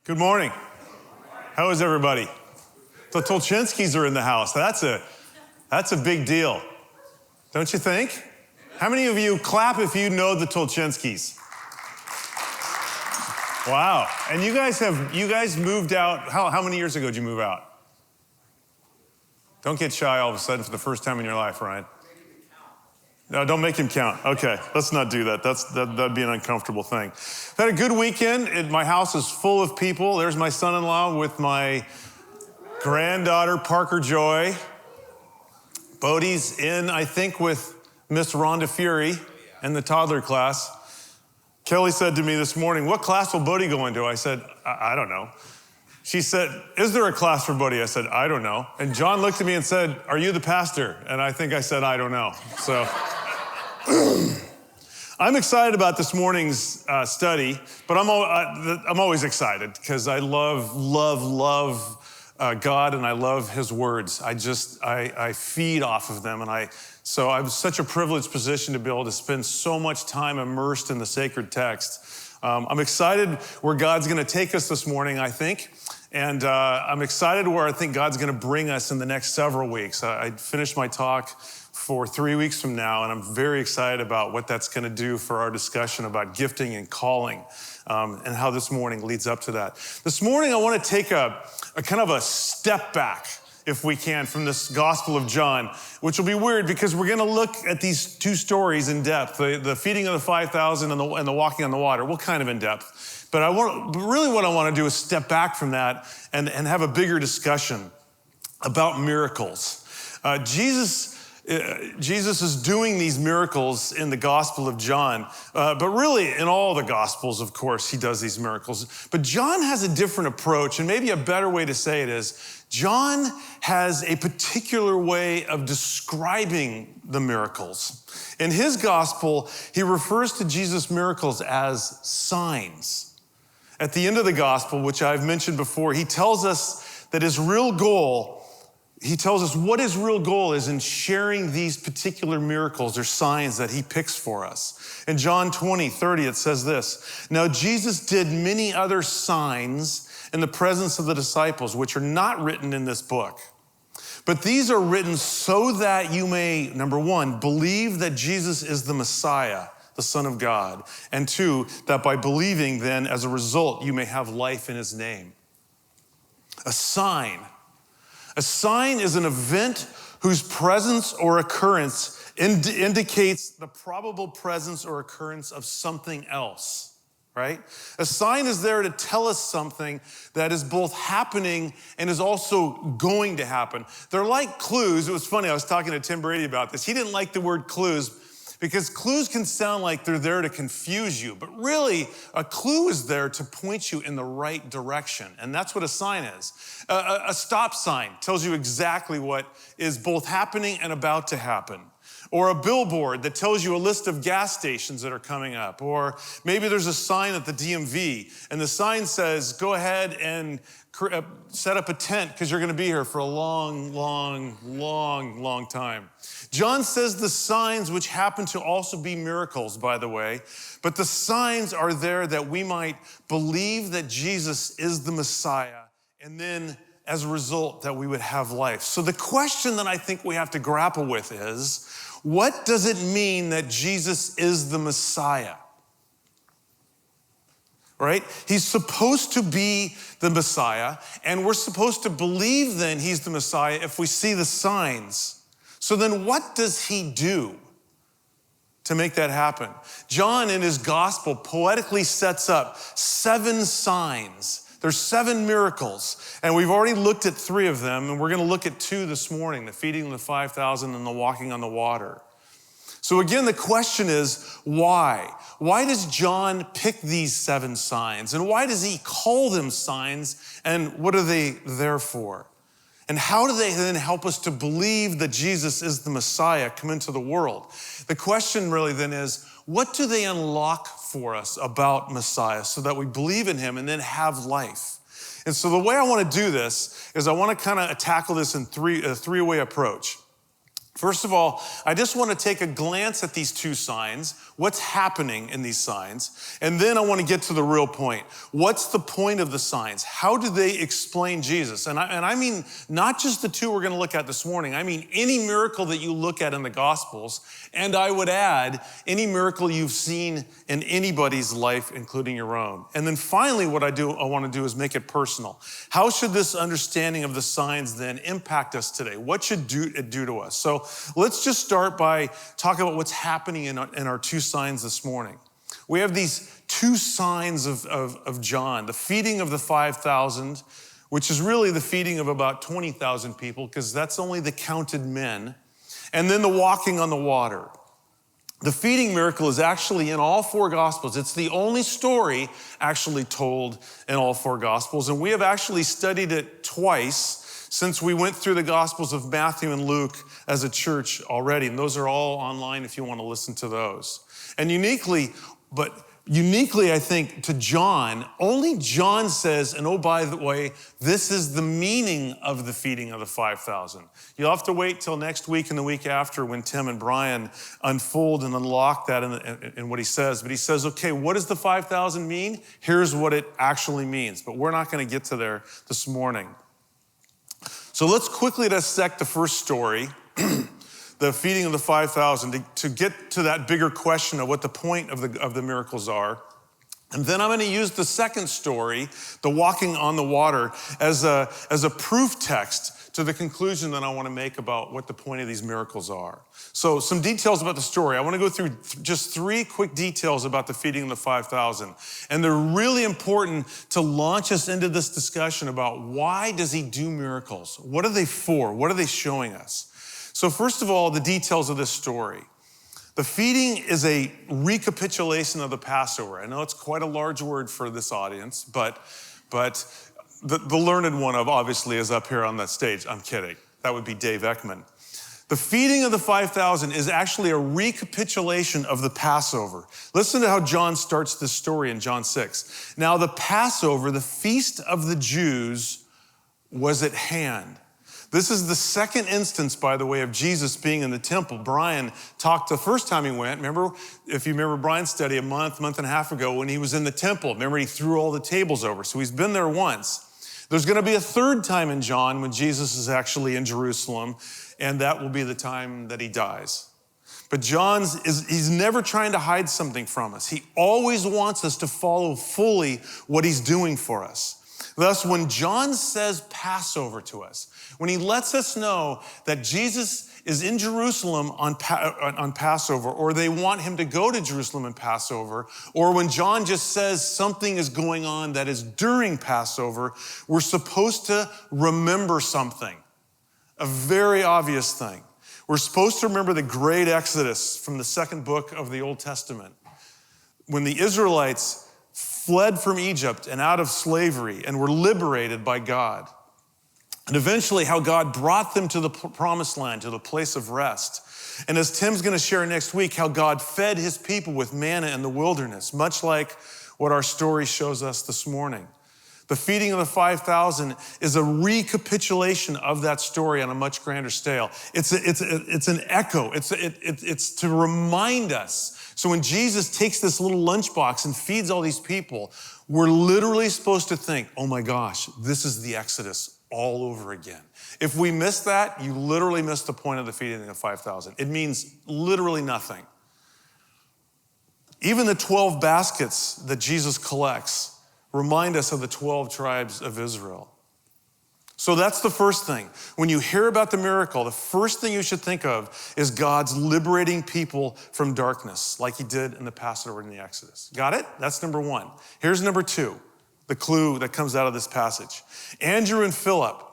Good morning. How is everybody? The Tolchinskys are in the house. That's a big deal, don't you think? How many of you clap if you know the Tolchinskys? Wow. And you guys moved out, how many years ago did you move out? Don't get shy all of a sudden for the first time in your life, Ryan. No, don't make him count. Okay, let's not do that. That'd be an uncomfortable thing. I had a good weekend. My house is full of people. There's my son-in-law with my granddaughter, Parker Joy. Bodie's in, I think, with Miss Rhonda Fury and the toddler class. Kelly said to me this morning, "What class will Bodie go into?" I said, I don't know. She said, "Is there a class for Bodie?" I said, "I don't know." And John looked at me and said, "Are you the pastor?" And I think I said, "I don't know." So I'm excited about this morning's study, but I'm always excited because I love God and I love His words. I feed off of them, so I'm such a privileged position to be able to spend so much time immersed in the sacred text. I'm excited where God's going to take us this morning, I think. And I'm excited where I think God's going to bring us in the next several weeks. I finished my talk for 3 weeks from now, and I'm very excited about what that's going to do for our discussion about gifting and calling, and how this morning leads up to that. This morning, I want to take a kind of a step back, if we can, from this Gospel of John, which will be weird because we're going to look at these two stories in depth, the feeding of the 5,000 and the walking on the water, well, kind of in depth. But really what I want to do is step back from that and have a bigger discussion about miracles. Jesus is doing these miracles in the Gospel of John, but really in all the Gospels, of course, he does these miracles. But John has a different approach, and maybe a better way to say it is, John has a particular way of describing the miracles. In his Gospel, he refers to Jesus' miracles as signs. At the end of the Gospel, which I've mentioned before, he tells us that his real goal, he tells us what his real goal is in sharing these particular miracles or signs that he picks for us. In John 20:30, it says this, "Now Jesus did many other signs in the presence of the disciples, which are not written in this book. But these are written so that you may, number one, believe that Jesus is the Messiah, the Son of God. And two, that by believing then, as a result, you may have life in his name." A sign. A sign is an event whose presence or occurrence indicates the probable presence or occurrence of something else, right? A sign is there to tell us something that is both happening and is also going to happen. They're like clues. It was funny, I was talking to Tim Brady about this. He didn't like the word clues because clues can sound like they're there to confuse you, but really a clue is there to point you in the right direction, and that's what a sign is. A stop sign tells you exactly what is both happening and about to happen. Or a billboard that tells you a list of gas stations that are coming up. Or maybe there's a sign at the DMV, and the sign says, "Go ahead and set up a tent because you're going to be here for a long, long, long, long time." John says the signs, which happen to also be miracles, by the way, but the signs are there that we might believe that Jesus is the Messiah, and then as a result that we would have life. So the question that I think we have to grapple with is, what does it mean that Jesus is the Messiah? Right? He's supposed to be the Messiah, and we're supposed to believe then he's the Messiah if we see the signs. So then what does he do to make that happen? John in his gospel poetically sets up 7 signs. There's 7 miracles, and we've already looked at 3 of them, and we're going to look at 2 this morning, the feeding of the 5,000 and the walking on the water. So again, the question is, why? Why does John pick these 7 signs? And why does he call them signs? And what are they there for? And how do they then help us to believe that Jesus is the Messiah come into the world? The question really then is, what do they unlock for us about Messiah so that we believe in him and then have life? And so the way I want to do this is I want to kind of tackle this in a three-way approach. First of all, I just want to take a glance at these two signs, what's happening in these signs, and then I want to get to the real point. What's the point of the signs? How do they explain Jesus? And I mean not just the two we're going to look at this morning. I mean any miracle that you look at in the Gospels, and I would add any miracle you've seen in anybody's life, including your own. And then finally, what I want to do is make it personal. How should this understanding of the signs then impact us today? What should it do to us? So let's just start by talking about what's happening in our two signs this morning. We have these two signs of John, the feeding of the 5,000, which is really the feeding of about 20,000 people, because that's only the counted men, and then the walking on the water. The feeding miracle is actually in all four Gospels. It's the only story actually told in all four Gospels, and we have actually studied it twice since we went through the Gospels of Matthew and Luke as a church already, and those are all online if you want to listen to those. And uniquely, I think, to John, only John says, and oh, by the way, this is the meaning of the feeding of the 5,000. You'll have to wait till next week and the week after when Tim and Brian unfold and unlock that in what he says. But he says, okay, what does the 5,000 mean? Here's what it actually means. But we're not going to get to there this morning. So let's quickly dissect the first story, the feeding of the 5,000, to get to that bigger question of what the point of the miracles are. And then I'm going to use the second story, the walking on the water, as a proof text to the conclusion that I want to make about what the point of these miracles are. So some details about the story. I want to go through just three quick details about the feeding of the 5,000. And they're really important to launch us into this discussion about why does he do miracles? What are they for? What are they showing us? So first of all, the details of this story. The feeding is a recapitulation of the Passover. I know it's quite a large word for this audience, but the learned one obviously is up here on that stage. I'm kidding. That would be Dave Ekman. The feeding of the 5,000 is actually a recapitulation of the Passover. Listen to how John starts this story in John 6. Now the Passover, the feast of the Jews, was at hand. This is the second instance, by the way, of Jesus being in the temple. Brian talked the first time he went. Remember, if you remember Brian's study a month and a half ago when he was in the temple. Remember, he threw all the tables over. So he's been there once. There's going to be a third time in John when Jesus is actually in Jerusalem, and that will be the time that he dies. But he's never trying to hide something from us. He always wants us to follow fully what he's doing for us. Thus, when John says Passover to us, when he lets us know that Jesus is in Jerusalem on Passover, or they want him to go to Jerusalem in Passover, or when John just says something is going on that is during Passover, we're supposed to remember something, a very obvious thing. We're supposed to remember the great Exodus from the second book of the Old Testament, when the Israelites fled from Egypt and out of slavery and were liberated by God. And eventually how God brought them to the promised land, to the place of rest. And as Tim's going to share next week, how God fed his people with manna in the wilderness, much like what our story shows us this morning. The feeding of the 5,000 is a recapitulation of that story on a much grander scale. It's an echo. It's to remind us. So when Jesus takes this little lunchbox and feeds all these people, we're literally supposed to think, oh my gosh, this is the Exodus all over again. If we miss that, you literally miss the point of the feeding of 5,000. It means literally nothing. Even the 12 baskets that Jesus collects remind us of the 12 tribes of Israel. So that's the first thing. When you hear about the miracle, the first thing you should think of is God's liberating people from darkness, like he did in the Passover and the Exodus. Got it? That's number one. Here's number two, the clue that comes out of this passage. Andrew and Philip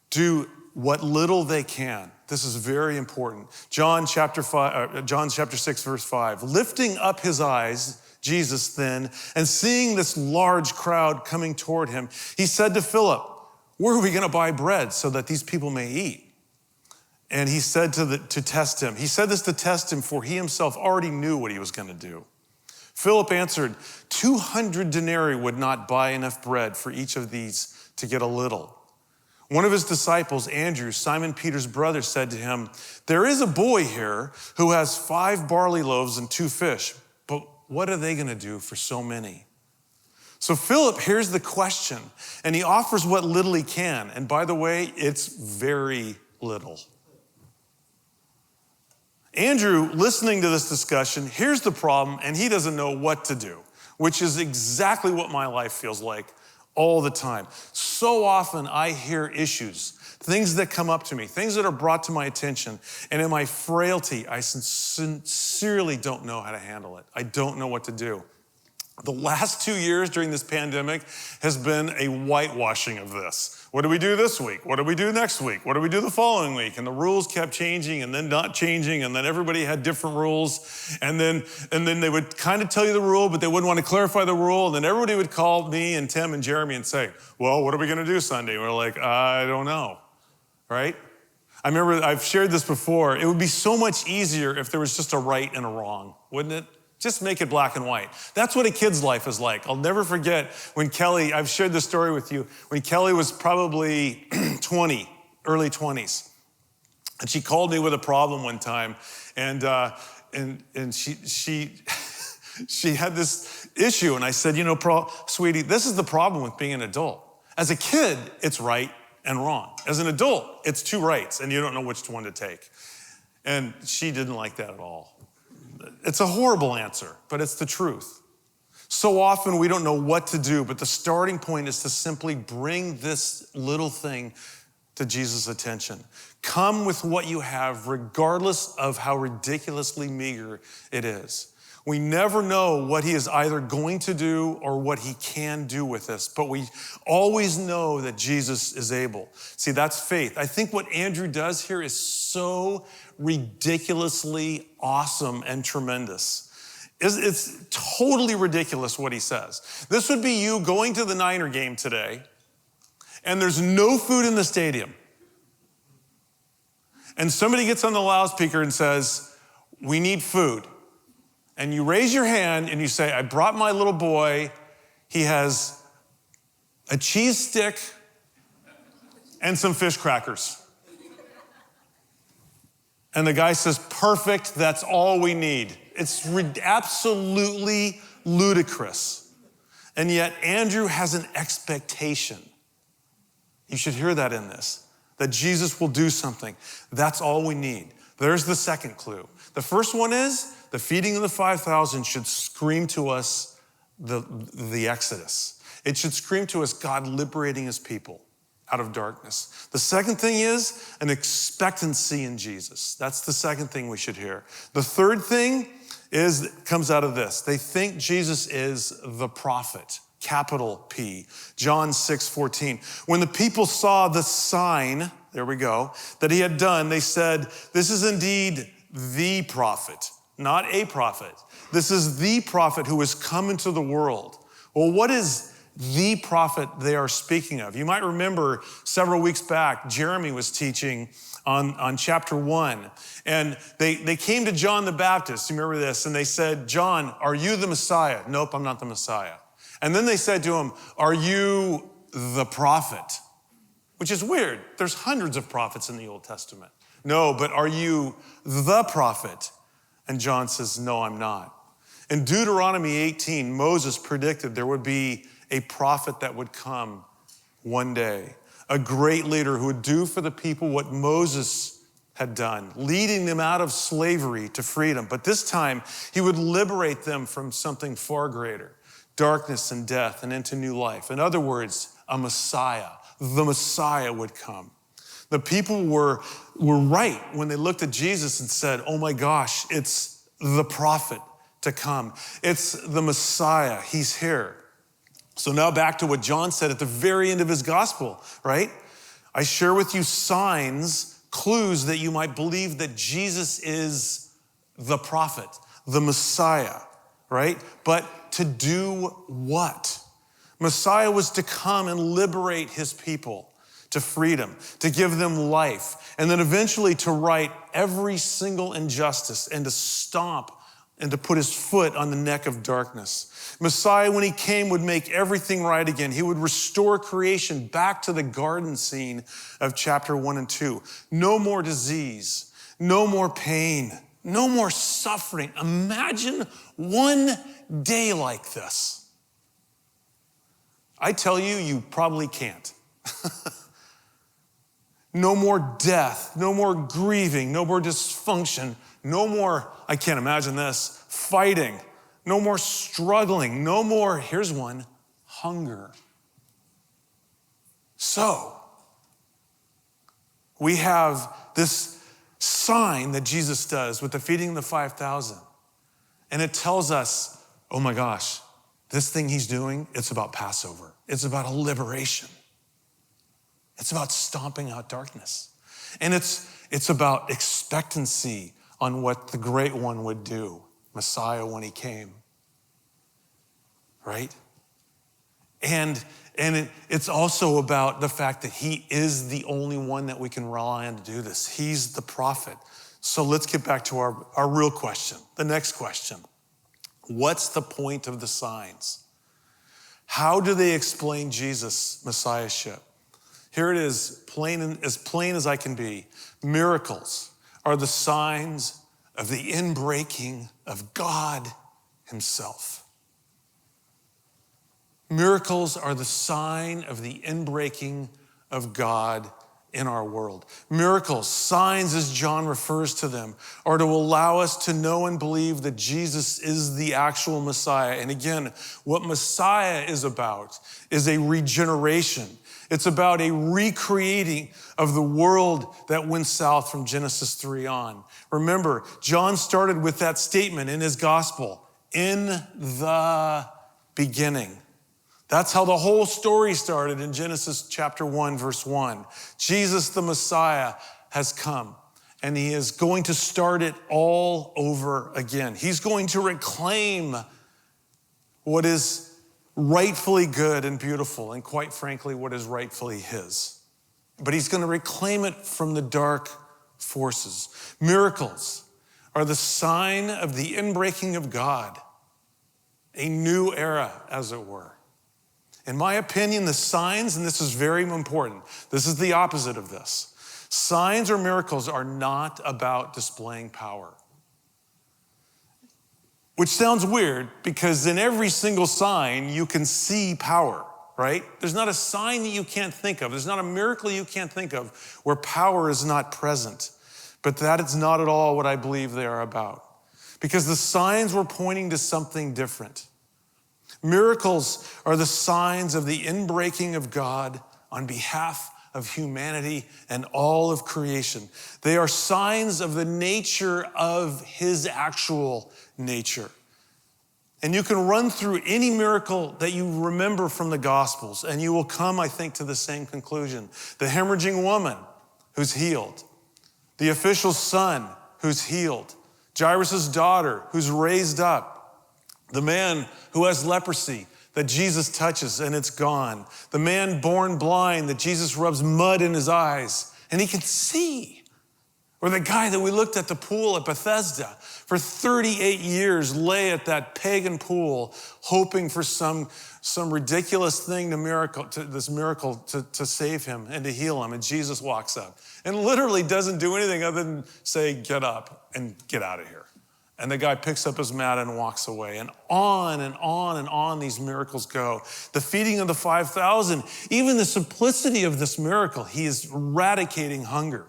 do what little they can. This is very important. John chapter 6, verse 5. Lifting up his eyes, Jesus then, and seeing this large crowd coming toward him, he said to Philip, where are we going to buy bread so that these people may eat? And he said to test him. He said this to test him, for he himself already knew what he was going to do. Philip answered, 200 denarii would not buy enough bread for each of these to get a little. One of his disciples, Andrew, Simon Peter's brother, said to him, "There is a boy here who has 5 barley loaves and 2 fish, but what are they going to do for so many?" So Philip hears the question, and he offers what little he can. And by the way, it's very little. Andrew, listening to this discussion, hears the problem, and he doesn't know what to do, which is exactly what my life feels like all the time. So often I hear issues, things that come up to me, things that are brought to my attention, and in my frailty, I sincerely don't know how to handle it. I don't know what to do. The last 2 years during this pandemic has been a whitewashing of this. What do we do this week? What do we do next week? What do we do the following week? And the rules kept changing and then not changing, and then everybody had different rules. And then they would kind of tell you the rule, but they wouldn't want to clarify the rule. And then everybody would call me and Tim and Jeremy and say, "Well, what are we going to do Sunday?" And we're like, "I don't know," right? I remember I've shared this before. It would be so much easier if there was just a right and a wrong, wouldn't it? Just make it black and white. That's what a kid's life is like. I'll never forget when Kelly, I've shared this story with you, when Kelly was probably 20, early 20s. And she called me with a problem one time. And she she had this issue. And I said, "Sweetie, this is the problem with being an adult. As a kid, it's right and wrong. As an adult, it's 2 rights, and you don't know which one to take." And she didn't like that at all. It's a horrible answer, but it's the truth. So often we don't know what to do, but the starting point is to simply bring this little thing to Jesus' attention. Come with what you have, regardless of how ridiculously meager it is. We never know what he is either going to do or what he can do with us, but we always know that Jesus is able. See, that's faith. I think what Andrew does here is so ridiculously awesome and tremendous. It's totally ridiculous what he says. This would be you going to the Niner game today, and there's no food in the stadium. And somebody gets on the loudspeaker and says, "We need food." And you raise your hand and you say, "I brought my little boy. He has a cheese stick and some fish crackers." And the guy says, "Perfect, that's all we need." It's absolutely ludicrous. And yet Andrew has an expectation. You should hear that in this, that Jesus will do something. That's all we need. There's the second clue. The first one is the feeding of the 5,000 should scream to us the Exodus. It should scream to us God liberating his people out of darkness. The second thing is an expectancy in Jesus. That's the second thing we should hear. The third thing comes out of this. They think Jesus is the prophet, capital P. John 6:14. When the people saw the sign, there we go, that he had done, they said, "This is indeed the prophet," not a prophet. This is the prophet who has come into the world. Well, what is the prophet they are speaking of? You might remember several weeks back, Jeremy was teaching on chapter 1. And they came to John the Baptist, you remember this, and they said, "John, are you the Messiah?" "Nope, I'm not the Messiah." And then they said to him, "Are you the prophet?" Which is weird. There's hundreds of prophets in the Old Testament. "No, but are you the prophet?" And John says, "No, I'm not." In Deuteronomy 18, Moses predicted there would be a prophet that would come one day, a great leader who would do for the people what Moses had done, leading them out of slavery to freedom. But this time, he would liberate them from something far greater, darkness and death, and into new life. In other words, a Messiah. The Messiah would come. The people were right when they looked at Jesus and said, "Oh my gosh, it's the prophet to come. It's the Messiah, he's here." So now back to what John said at the very end of his gospel, right? "I share with you signs, clues that you might believe that Jesus is the prophet, the Messiah," right? But to do what? Messiah was to come and liberate his people to freedom, to give them life, and then eventually to right every single injustice and to stomp and to put his foot on the neck of darkness. Messiah, when he came, would make everything right again. He would restore creation back to the garden scene of chapter 1 and 2. No more disease, no more pain, no more suffering. Imagine one day like this. I tell you, you probably can't. No more death, no more grieving, no more dysfunction, no more, I can't imagine this, fighting, no more struggling, no more, here's one, hunger. So, we have this sign that Jesus does with the feeding of the 5,000. And it tells us, oh my gosh, this thing he's doing, it's about Passover. It's about a liberation. It's about stomping out darkness. And it's about expectancy on what the great one would do, Messiah when he came. Right? And it's also about the fact that he is the only one that we can rely on to do this. He's the prophet. So let's get back to our real question, the next question. What's the point of the signs? How do they explain Jesus' Messiahship? Here it is, as plain as I can be. Miracles are the signs of the inbreaking of God himself. Miracles are the sign of the inbreaking of God in our world. Miracles, signs as John refers to them, are to allow us to know and believe that Jesus is the actual Messiah. And again, what Messiah is about is a regeneration. It's about a recreating of the world that went south from Genesis 3 on. Remember, John started with that statement in his gospel, in the beginning. That's how the whole story started in Genesis chapter 1, verse 1. Jesus, the Messiah, has come, and he is going to start it all over again. He's going to reclaim what is rightfully good and beautiful, and quite frankly, what is rightfully his. But he's going to reclaim it from the dark forces. Miracles are the sign of the inbreaking of God, a new era, as it were. In my opinion, the signs, and this is very important, this is the opposite of this. Signs or miracles are not about displaying power. Which sounds weird because in every single sign, you can see power, right? There's not a sign that you can't think of. There's not a miracle you can't think of where power is not present. But that is not at all what I believe they are about. Because the signs were pointing to something different. Miracles are the signs of the inbreaking of God on behalf of humanity and all of creation. They are signs of the nature of his actual nature. And you can run through any miracle that you remember from the Gospels, and you will come, I think, to the same conclusion. The hemorrhaging woman who's healed. The official's son who's healed. Jairus' daughter who's raised up. The man who has leprosy that Jesus touches and it's gone. The man born blind that Jesus rubs mud in his eyes and he can see. Or the guy that we looked at the pool at Bethesda for 38 years lay at that pagan pool hoping for some ridiculous thing to save him and to heal him. And Jesus walks up and literally doesn't do anything other than say, get up and get out of here. And the guy picks up his mat and walks away. And on and on and on these miracles go. The feeding of the 5,000, even the simplicity of this miracle, he is eradicating hunger.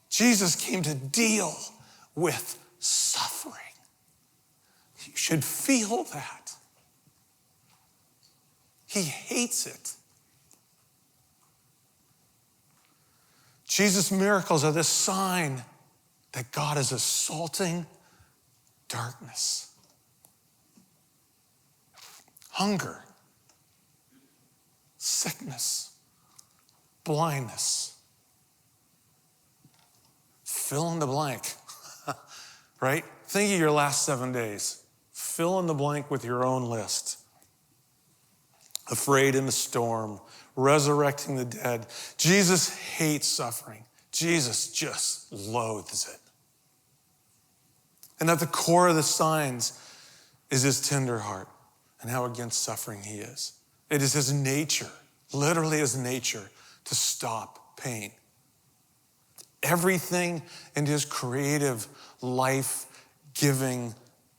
Jesus came to deal with suffering. You should feel that. He hates it. Jesus' miracles are the sign that God is assaulting darkness, hunger, sickness, blindness. Fill in the blank, right? Think of your last 7 days. Fill in the blank with your own list. Afraid in the storm, resurrecting the dead. Jesus hates suffering. Jesus just loathes it. And at the core of the signs is his tender heart and how against suffering he is. It is his nature, literally his nature, to stop pain. Everything in his creative, life-giving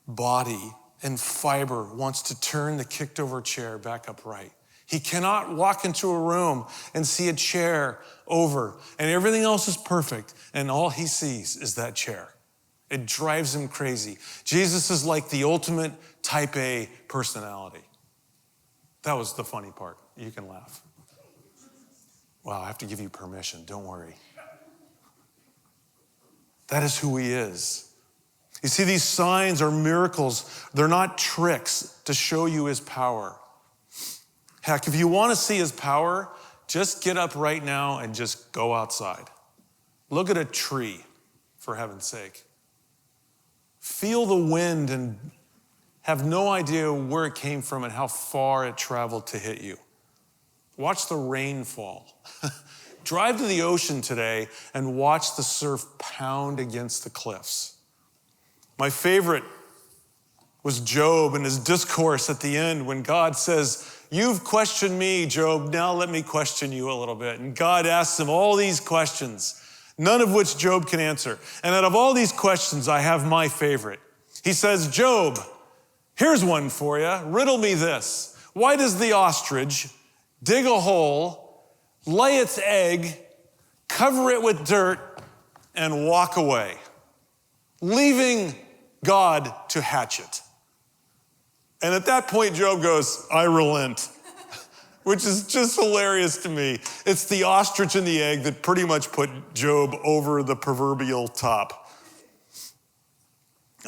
body and fiber wants to turn the kicked over chair back upright. He cannot walk into a room and see a chair over and everything else is perfect and all he sees is that chair. It drives him crazy. Jesus is like the ultimate type A personality. That was the funny part. You can laugh. Wow, I have to give you permission. Don't worry. That is who he is. You see, these signs are miracles. They're not tricks to show you his power. Heck, if you want to see his power, just get up right now and just go outside. Look at a tree, for heaven's sake. Feel the wind and have no idea where it came from and how far it traveled to hit you. Watch the rain fall. Drive to the ocean today and watch the surf pound against the cliffs. My favorite was Job and his discourse at the end when God says, "You've questioned me, Job, now let me question you a little bit." And God asks him all these questions, none of which Job can answer. And out of all these questions, I have my favorite. He says, "Job, here's one for you. Riddle me this. Why does the ostrich dig a hole, lay its egg, cover it with dirt, and walk away, leaving God to hatch it?" And at that point, Job goes, "I relent," which is just hilarious to me. It's the ostrich and the egg that pretty much put Job over the proverbial top.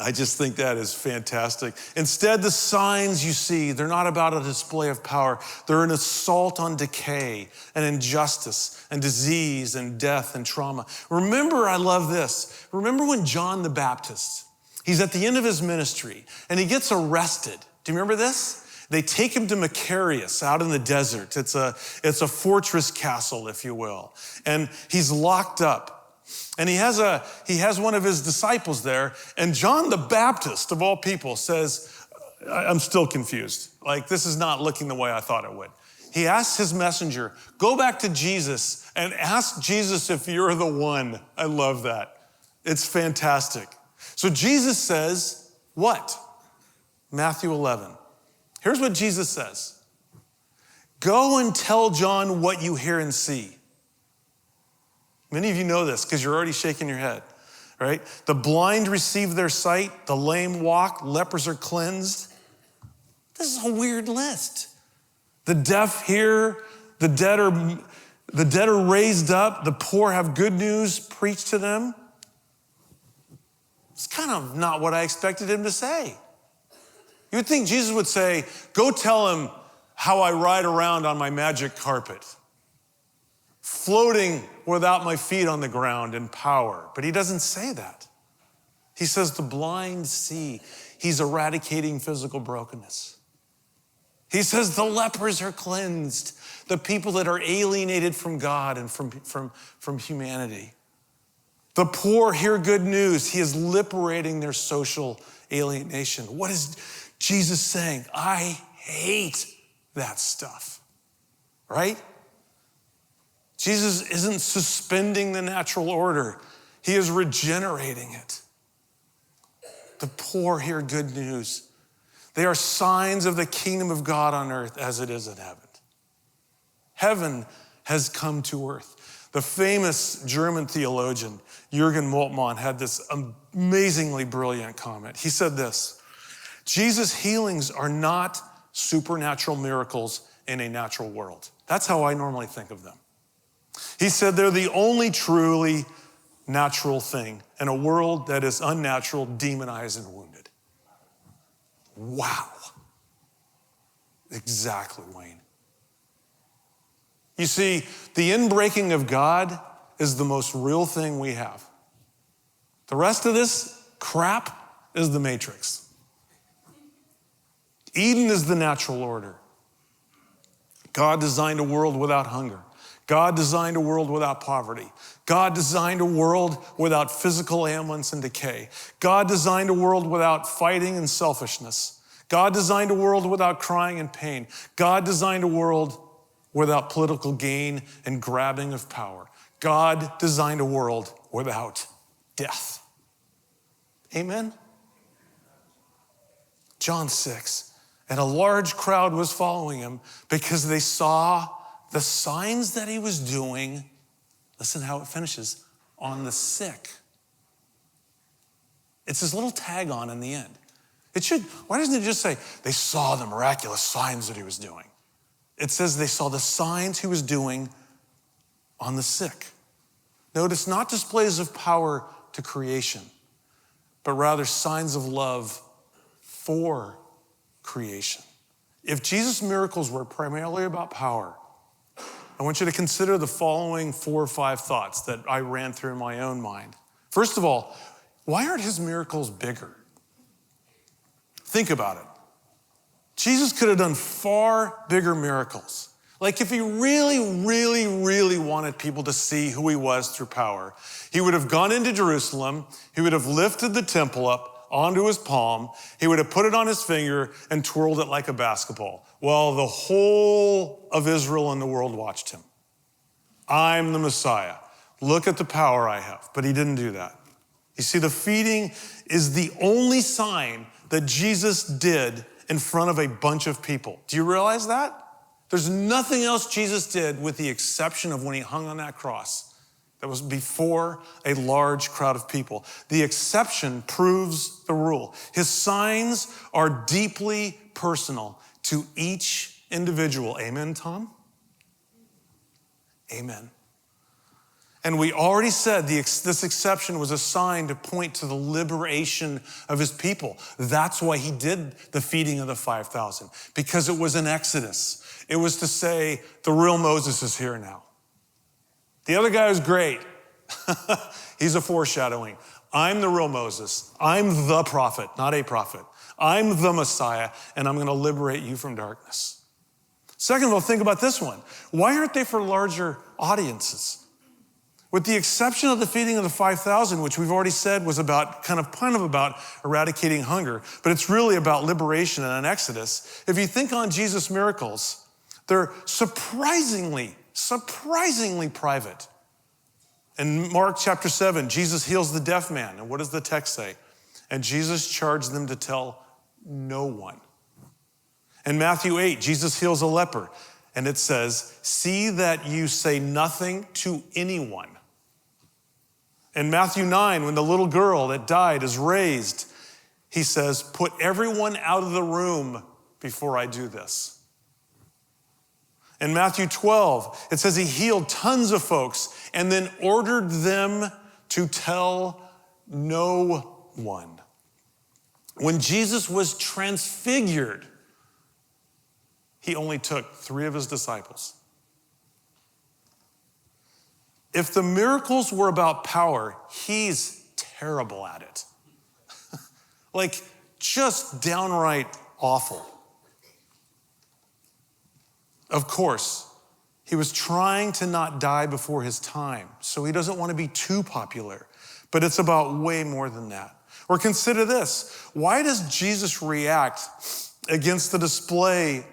I just think that is fantastic. Instead, the signs you see, they're not about a display of power. They're an assault on decay and injustice and disease and death and trauma. Remember, I love this. Remember when John the Baptist, he's at the end of his ministry and he gets arrested. Do you remember this? They take him to Macarius out in the desert. It's a fortress castle, if you will. And he's locked up. And he has one of his disciples there. And John the Baptist, of all people, says, "I'm still confused. Like, this is not looking the way I thought it would." He asks his messenger, "Go back to Jesus and ask Jesus if you're the one." I love that. It's fantastic. So Jesus says, what? Matthew 11. Here's what Jesus says. "Go and tell John what you hear and see." Many of you know this because you're already shaking your head, right? "The blind receive their sight, the lame walk, lepers are cleansed." This is a weird list. "The deaf hear, the dead are raised up, the poor have good news preached to them." It's kind of not what I expected him to say. You would think Jesus would say, "Go tell him how I ride around on my magic carpet, floating without my feet on the ground in power." But he doesn't say that. He says the blind see. He's eradicating physical brokenness. He says the lepers are cleansed, the people that are alienated from God and from humanity. The poor hear good news. He is liberating their social alienation. What is Jesus saying? I hate that stuff, right? Jesus isn't suspending the natural order. He is regenerating it. The poor hear good news. They are signs of the kingdom of God on earth as it is in heaven. Heaven has come to earth. The famous German theologian, Jürgen Moltmann, had this amazingly brilliant comment. He said this, "Jesus' healings are not supernatural miracles in a natural world." That's how I normally think of them. He said they're the only truly natural thing in a world that is unnatural, demonized, and wounded. Wow. Exactly, Wayne. You see, the inbreaking of God is the most real thing we have. The rest of this crap is the matrix. Eden is the natural order. God designed a world without hunger. God designed a world without poverty. God designed a world without physical ailments and decay. God designed a world without fighting and selfishness. God designed a world without crying and pain. God designed a world without political gain and grabbing of power. God designed a world without death. Amen? John 6. And a large crowd was following him because they saw the signs that he was doing. Listen how it finishes. On the sick. It's this little tag on in the end. Why doesn't it just say, they saw the miraculous signs that he was doing? It says they saw the signs he was doing on the sick. Notice, not displays of power to creation, but rather signs of love for creation. If Jesus' miracles were primarily about power, I want you to consider the following 4 or 5 thoughts that I ran through in my own mind. First of all, why aren't his miracles bigger? Think about it. Jesus could have done far bigger miracles. Like if he really, really, really wanted people to see who he was through power, he would have gone into Jerusalem, he would have lifted the temple up onto his palm, he would have put it on his finger and twirled it like a basketball while the whole of Israel and the world watched him. I'm the Messiah. Look at the power I have. But he didn't do that. You see, the feeding is the only sign that Jesus did in front of a bunch of people. Do you realize that? There's nothing else Jesus did with the exception of when he hung on that cross. That was before a large crowd of people. The exception proves the rule. His signs are deeply personal to each individual. Amen, Tom? Amen. And we already said this exception was a sign to point to the liberation of his people. That's why he did the feeding of the 5,000, because it was an exodus. It was to say, the real Moses is here now. The other guy was great. He's a foreshadowing. I'm the real Moses. I'm the prophet, not a prophet. I'm the Messiah, and I'm going to liberate you from darkness. Second of all, think about this one. Why aren't they for larger audiences? With the exception of the feeding of the 5,000, which we've already said was about kind of about eradicating hunger, but it's really about liberation and an exodus. If you think on Jesus' miracles, they're surprisingly private. In Mark chapter 7, Jesus heals the deaf man. And what does the text say? And Jesus charged them to tell no one. In Matthew 8, Jesus heals a leper. And it says, see that you say nothing to anyone. In Matthew 9, when the little girl that died is raised, he says, put everyone out of the room before I do this. In Matthew 12, it says he healed tons of folks and then ordered them to tell no one. When Jesus was transfigured, he only took 3 of his disciples. If the miracles were about power, he's terrible at it. Like, just downright awful. Of course, he was trying to not die before his time, so he doesn't want to be too popular. But it's about way more than that. Or consider this. Why does Jesus react against the display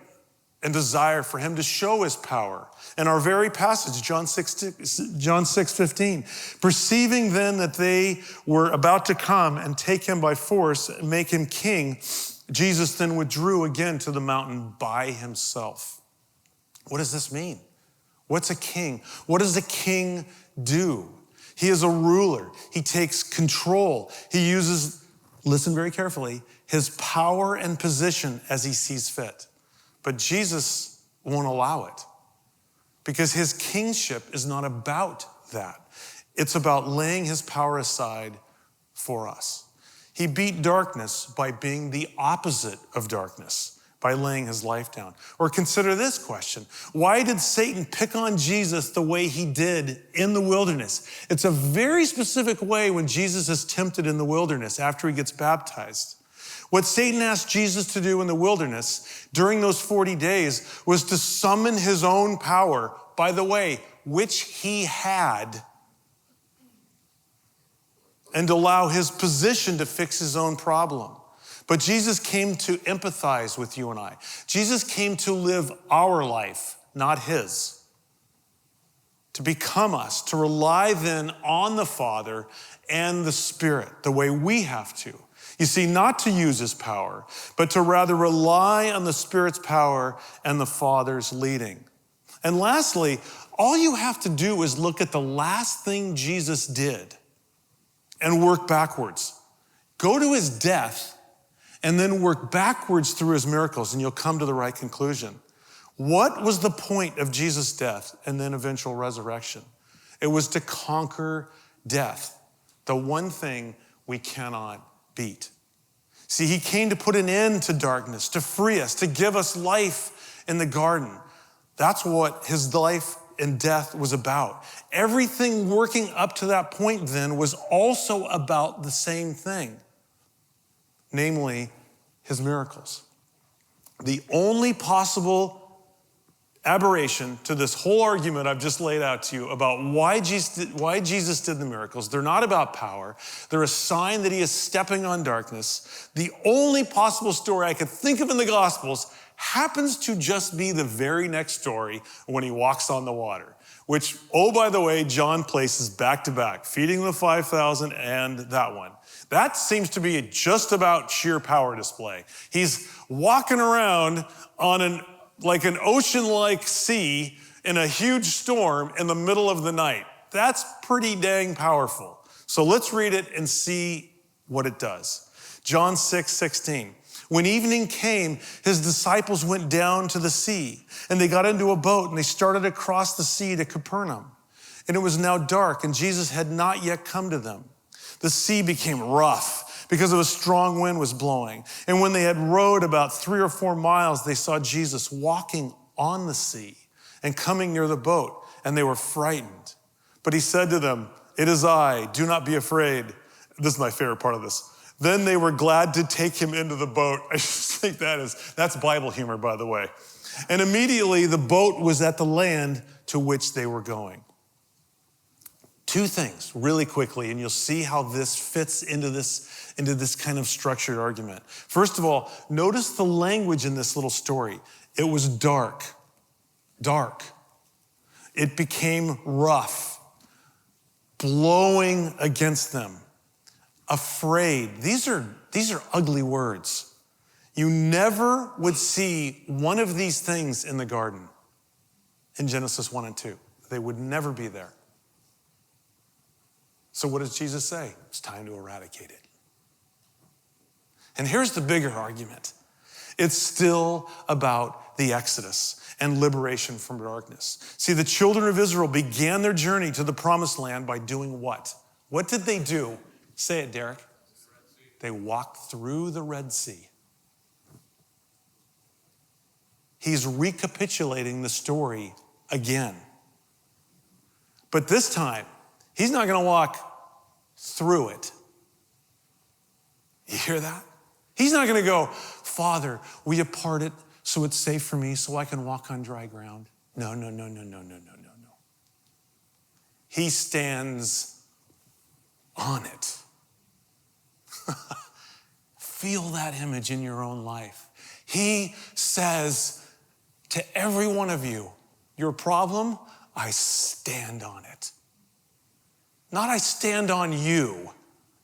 and desire for him to show his power? In our very passage, John 6:15, perceiving then that they were about to come and take him by force and make him king, Jesus then withdrew again to the mountain by himself. What does this mean? What's a king? What does a king do? He is a ruler. He takes control. He uses, listen very carefully, his power and position as he sees fit. But Jesus won't allow it because his kingship is not about that. It's about laying his power aside for us. He beat darkness by being the opposite of darkness, by laying his life down. Or consider this question. Why did Satan pick on Jesus the way he did in the wilderness? It's a very specific way when Jesus is tempted in the wilderness after he gets baptized. What Satan asked Jesus to do in the wilderness during those 40 days was to summon his own power by the way, which he had, and allow his position to fix his own problem. But Jesus came to empathize with you and I. Jesus came to live our life, not his. To become us, to rely then on the Father and the Spirit, the way we have to. You see, not to use his power, but to rather rely on the Spirit's power and the Father's leading. And lastly, all you have to do is look at the last thing Jesus did and work backwards. Go to his death and then work backwards through his miracles, and you'll come to the right conclusion. What was the point of Jesus' death and then eventual resurrection? It was to conquer death, the one thing we cannot beat. See, he came to put an end to darkness, to free us, to give us life in the garden. That's what his life and death was about. Everything working up to that point then was also about the same thing, namely his miracles. The only possible aberration to this whole argument I've just laid out to you about why Jesus did the miracles, they're not about power. They're a sign that he is stepping on darkness. The only possible story I could think of in the Gospels happens to just be the very next story when he walks on the water, which, oh, by the way, John places back to back, feeding the 5,000 and that one. That seems to be just about sheer power display. He's walking around on an ocean-like sea in a huge storm in the middle of the night. That's pretty dang powerful. So let's read it and see what it does. John 6:16. When evening came, his disciples went down to the sea, and they got into a boat, and they started across the sea to Capernaum. And it was now dark, and Jesus had not yet come to them. The sea became rough because of a strong wind was blowing. And when they had rowed about 3 or 4 miles, they saw Jesus walking on the sea and coming near the boat, and they were frightened. But he said to them, "It is I, do not be afraid." This is my favorite part of this. Then they were glad to take him into the boat. I just think that's Bible humor, by the way. And immediately the boat was at the land to which they were going. 2 things really quickly, and you'll see how this fits into this kind of structured argument. First of all, notice the language in this little story. It was dark. It became rough, blowing against them. Afraid. These are ugly words. You never would see one of these things in the garden in Genesis 1 and 2. They would never be there. So what does Jesus say? It's time to eradicate it. And here's the bigger argument. It's still about the Exodus and liberation from darkness. See, the children of Israel began their journey to the promised land by doing what? What did they do? Say it, Derek. They walked through the Red Sea. He's recapitulating the story again. But this time, he's not going to walk through it. You hear that? He's not going to go, "Father, will you part it so it's safe for me so I can walk on dry ground?" No. He stands on it. Feel that image in your own life. He says to every one of you, your problem, I stand on it. Not I stand on you.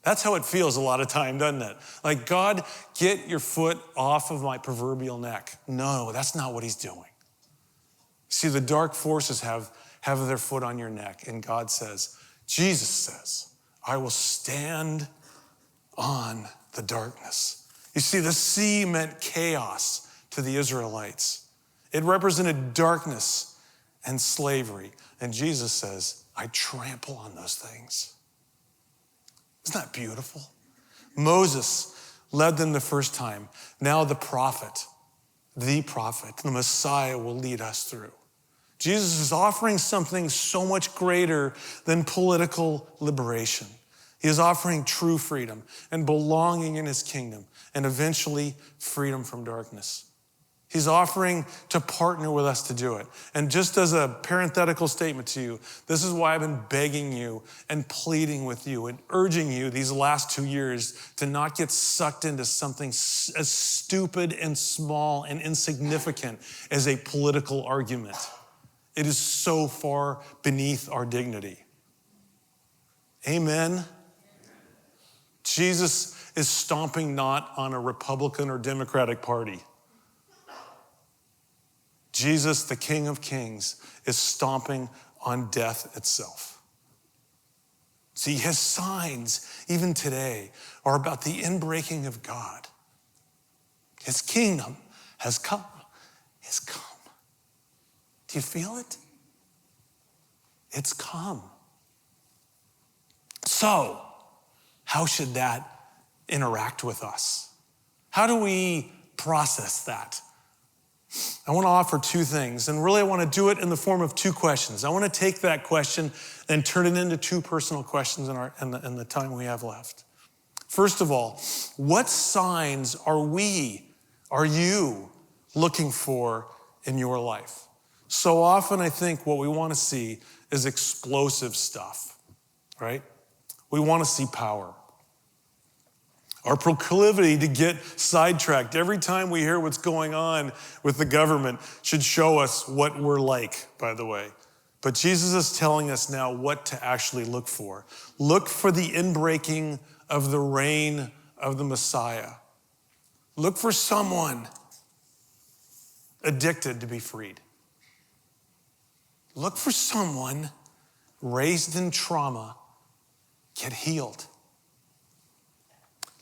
That's how it feels a lot of time, doesn't it? Like, God, get your foot off of my proverbial neck. No, that's not what he's doing. See, the dark forces have their foot on your neck, and God says, Jesus says, I will stand on the darkness. You see, the sea meant chaos to the Israelites. It represented darkness and slavery. And Jesus says, I trample on those things. Isn't that beautiful? Moses led them the first time. Now the prophet, the Messiah will lead us through. Jesus is offering something so much greater than political liberation. He is offering true freedom and belonging in his kingdom and eventually freedom from darkness. He's offering to partner with us to do it. And just as a parenthetical statement to you, this is why I've been begging you and pleading with you and urging you these last 2 years to not get sucked into something as stupid and small and insignificant as a political argument. It is so far beneath our dignity. Amen. Jesus is stomping not on a Republican or Democratic Party. Jesus, the King of Kings, is stomping on death itself. See, his signs, even today, are about the inbreaking of God. His kingdom has come. It's come. Do you feel it? It's come. So, how should that interact with us? How do we process that? I want to offer 2 things, and really I want to do it in the form of 2 questions. I want to take that question and turn it into 2 personal questions in the time we have left. First of all, what signs are you looking for in your life? So often I think what we want to see is explosive stuff, right? We want to see power. Our proclivity to get sidetracked every time we hear what's going on with the government should show us what we're like, by the way. But Jesus is telling us now what to actually look for. Look for the inbreaking of the reign of the Messiah. Look for someone addicted to be freed. Look for someone raised in trauma get healed.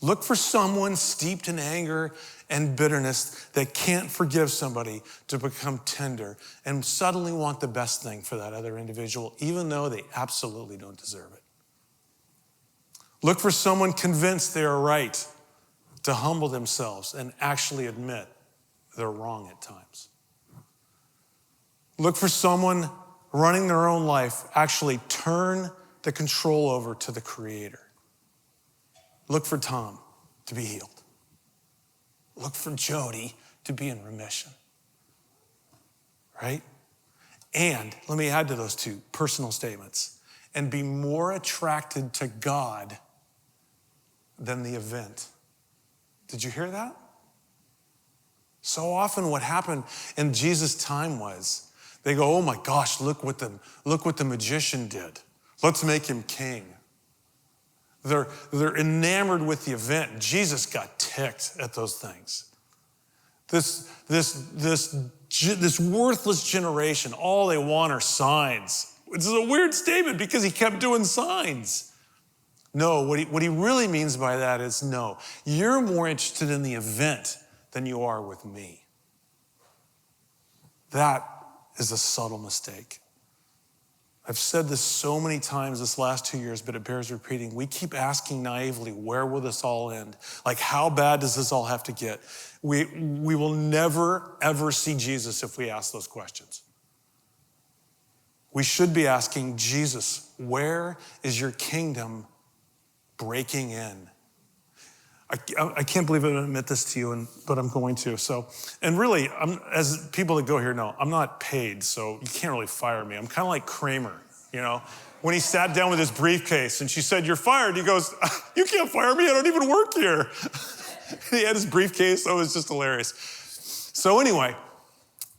Look for someone steeped in anger and bitterness that can't forgive somebody to become tender and suddenly want the best thing for that other individual, even though they absolutely don't deserve it. Look for someone convinced they are right to humble themselves and actually admit they're wrong at times. Look for someone running their own life actually turn the control over to the Creator. Look for Tom to be healed. Look for Jody to be in remission. Right? And let me add to those 2 personal statements. And be more attracted to God than the event. Did you hear that? So often what happened in Jesus' time was they go, oh my gosh, look what the magician did. Let's make him king. They're enamored with the event. Jesus got ticked at those things. This worthless generation, all they want are signs. Which is a weird statement because he kept doing signs. No, what he really means by that is, no, you're more interested in the event than you are with me. That is a subtle mistake. I've said this so many times this last 2 years, but it bears repeating. We keep asking naively, where will this all end? Like, how bad does this all have to get? We will never, ever see Jesus if we ask those questions. We should be asking, Jesus, where is your kingdom breaking in? I can't believe I'm going to admit this to you, but I'm going to. So, and really, as people that go here know, I'm not paid, so you can't really fire me. I'm kind of like Kramer, you know? When he sat down with his briefcase and she said, you're fired, he goes, you can't fire me, I don't even work here. He had his briefcase, so it was just hilarious. So anyway,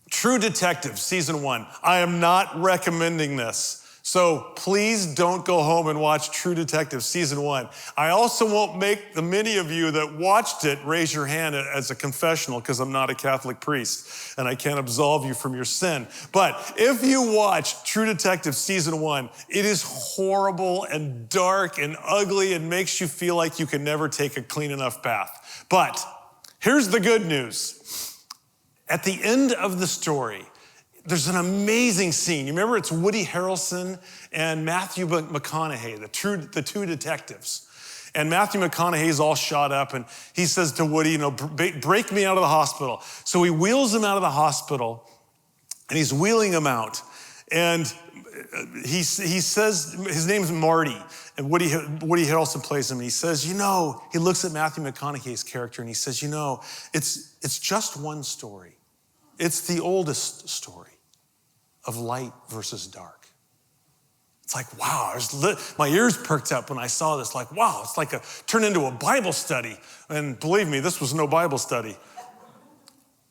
True Detective, season 1. I am not recommending this. So please don't go home and watch True Detective season 1. I also won't make the many of you that watched it raise your hand as a confessional because I'm not a Catholic priest and I can't absolve you from your sin. But if you watch True Detective season 1, it is horrible and dark and ugly and makes you feel like you can never take a clean enough bath. But here's the good news. At the end of the story, there's an amazing scene. You remember it's Woody Harrelson and Matthew McConaughey, the 2 detectives. And Matthew McConaughey's all shot up and he says to Woody, break me out of the hospital. So he wheels him out of the hospital and he's wheeling him out. And he says, his name's Marty, and Woody Harrelson plays him. And he says, he looks at Matthew McConaughey's character and he says, it's just one story. It's the oldest story of light versus dark. It's like, wow, my ears perked up when I saw this. Like, wow, it's like turned into a Bible study. And believe me, this was no Bible study.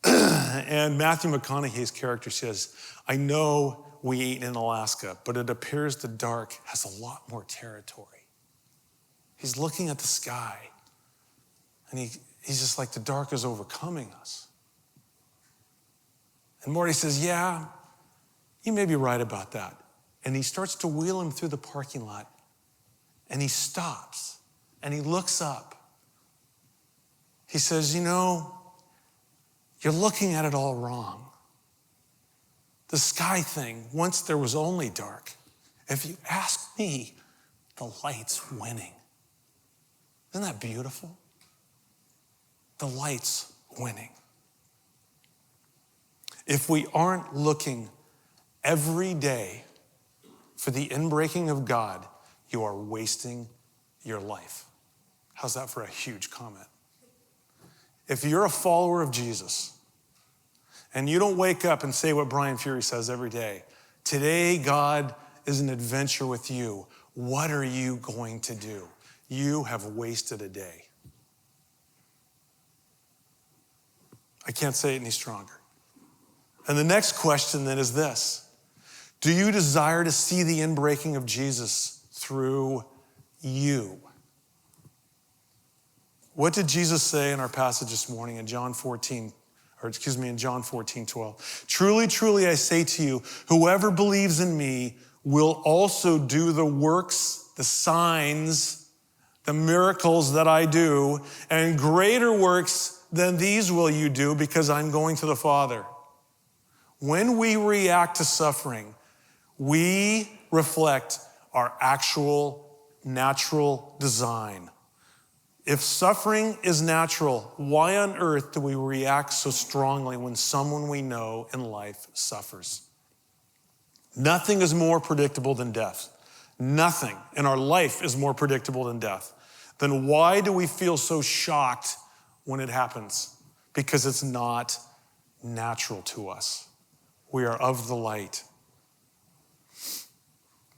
And Matthew McConaughey's character says, I know we ain't in Alaska, but it appears the dark has a lot more territory. He's looking at the sky, and he's just like, the dark is overcoming us. And Morty says, yeah, you may be right about that. And he starts to wheel him through the parking lot, and he stops, and he looks up. He says, you know, you're looking at it all wrong. The sky thing, once there was only dark. If you ask me, the light's winning. Isn't that beautiful? The light's winning. If we aren't looking every day for the inbreaking of God, you are wasting your life. How's that for a huge comment? If you're a follower of Jesus and you don't wake up and say what Brian Fury says every day, today God is an adventure with you, what are you going to do? You have wasted a day. I can't say it any stronger. And the next question then is this: do you desire to see the inbreaking of Jesus through you? What did Jesus say in our passage this morning in John 14:12? Truly, truly, I say to you, whoever believes in me will also do the works, the signs, the miracles that I do, and greater works than these will you do, because I'm going to the Father. When we react to suffering, we reflect our actual natural design. If suffering is natural, why on earth do we react so strongly when someone we know in life suffers? Nothing is more predictable than death. Nothing in our life is more predictable than death. Then why do we feel so shocked when it happens? Because it's not natural to us. We are of the light.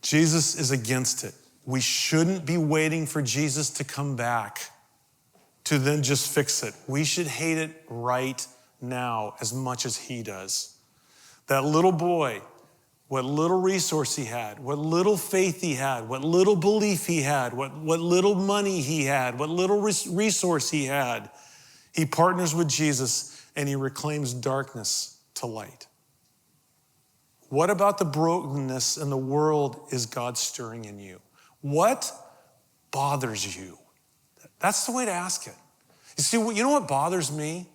Jesus is against it. We shouldn't be waiting for Jesus to come back to then just fix it. We should hate it right now as much as he does. That little boy, what little resource he had, what little faith he had, what little belief he had, what little money he had, what little resource he had, he partners with Jesus and he reclaims darkness to light. What about the brokenness in the world is God stirring in you? What bothers you? That's the way to ask it. You see, you know what bothers me?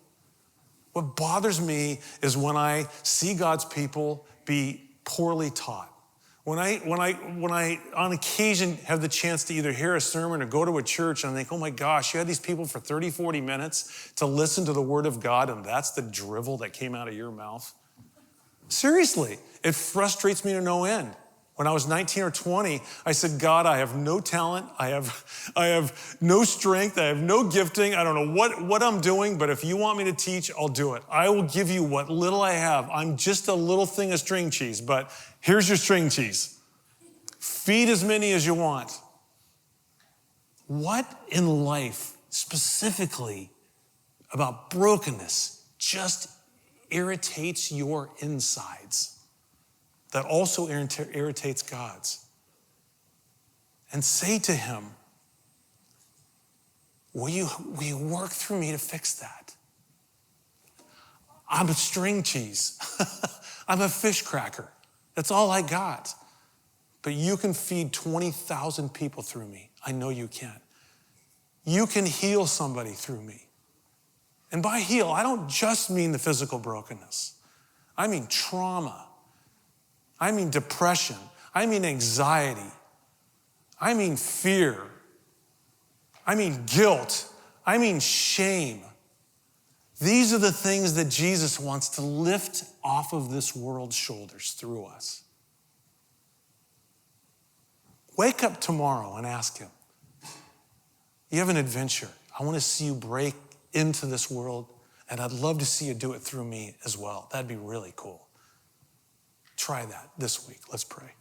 What bothers me is when I see God's people be poorly taught. When I on occasion have the chance to either hear a sermon or go to a church and I think, oh my gosh, you had these people for 30, 40 minutes to listen to the word of God and that's the drivel that came out of your mouth. Seriously, it frustrates me to no end. When I was 19 or 20, I said, God, I have no talent. I have no strength. I have no gifting. I don't know what I'm doing, but if you want me to teach, I'll do it. I will give you what little I have. I'm just a little thing of string cheese, but here's your string cheese. Feed as many as you want. What in life specifically about brokenness just irritates your insides that also irritates God's? And say to him, will you work through me to fix that? I'm a string cheese. I'm a fish cracker. That's all I got. But you can feed 20,000 people through me. I know you can. You can heal somebody through me. And by heal, I don't just mean the physical brokenness. I mean trauma. I mean depression. I mean anxiety. I mean fear. I mean guilt. I mean shame. These are the things that Jesus wants to lift off of this world's shoulders through us. Wake up tomorrow and ask him, you have an adventure. I want to see you break into this world And I'd love to see you do it through me as well. That'd be really cool. Try that this week. Let's pray.